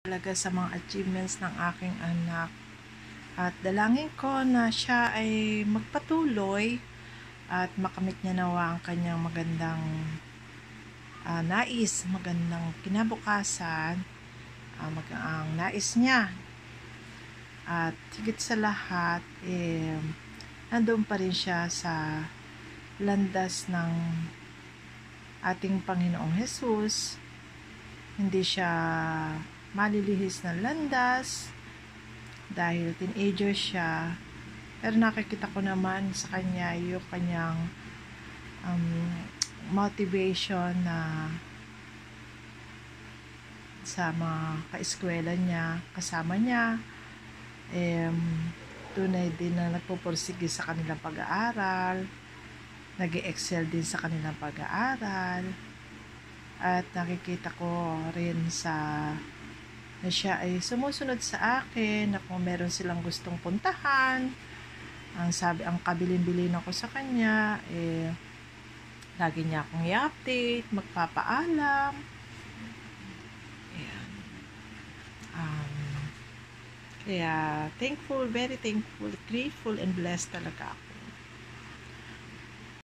talaga sa mga achievements ng aking anak. At dalangin ko na siya ay magpatuloy at makamit niya nawa ang kanyang magandang nais, magandang kinabukasan, ang nais niya. At higit sa lahat, nandun pa rin siya sa landas ng ating Panginoong Jesus. Hindi siya malilihis ng landas dahil teenager siya, pero nakikita ko naman sa kanya yung kanyang motivation na sa mga kaeskwela niya, kasama niya, tunay din na nagpupursige sa kanilang pag-aaral, nag-excel din sa kanilang pag-aaral. At nakikita ko rin na siya ay sumusunod sa akin na kung meron silang gustong puntahan, ang kabilin-bilin ako sa kanya, lagi niya akong i-update, magpapaalam. Ayan. Kaya thankful, very thankful, grateful and blessed talaga ako.